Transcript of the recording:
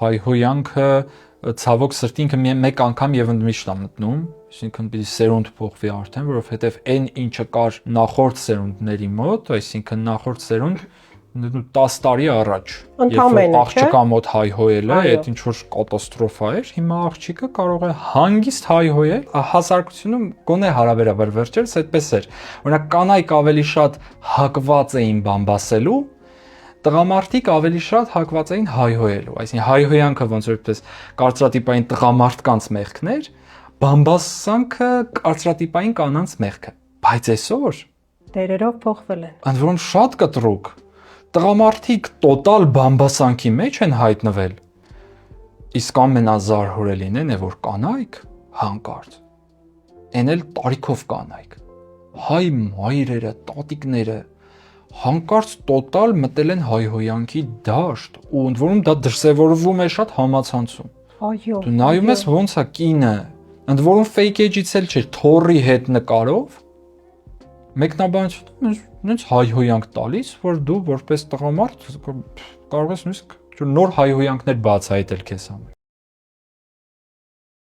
հայհոյանքը ցավոք սրտի ինքը մեկ անգամ եւ ընդմիշտ է մտնում, այսինքն պիտի սերունդ փոխվի արդեն, որովհետեւ այն ինչը կար նախորդ սերունդների մոտ, այսինքն նախորդ սերունդ 10 տարի առաջ, երբ որ աղջկա մոտ հայհոյել է, այդ ինչ որ կատաստրոֆա էր, հիմա աղջիկը կարող է հանգիստ հայհոյել, հասարակությունում գոնե հարաբերաբար վերջերս այդպես էր։ Օրինակ կանայք ավելի շատ հակված էին բամբասելու, տղամարդիկ ավելի շատ հակված էին հայհոյելու, այսինքն հայհոյանքը ոնց որ այդպես կարծրատիպային տղամարդկանց մեղքն էր, բամբասանքը կարծրատիպային կանանց մեղքը։ Բայց այսօր դերերով փոխվել են։ Ընդ որում շատ կտրուկ տղամարդիկ տոտալ բամբասանքի մեջ են հայտնվել, իսկ ամենազարհուրելին է, որ կանայք հանկարծ, այն էլ տարիքով կանայք, հայ մայրերը, տատիկները, հանկարծ տոտալ մտել են հայհոյանքի դաշտ, ու ընդ որում դա դրսևորվում է շատ համացանցում։ Այո։ Դու նայում ես ոնց է կինը, ընդ որում fake edge-ից էլ չէ, թորի հետ նկարով, մեկնաբանություն նույնիսկ հայհոյանք տալիս, որ դու որպես տղամարդ կարող ես նույնիսկ նոր հայհոյանքներ բացահայտել քեզ համար։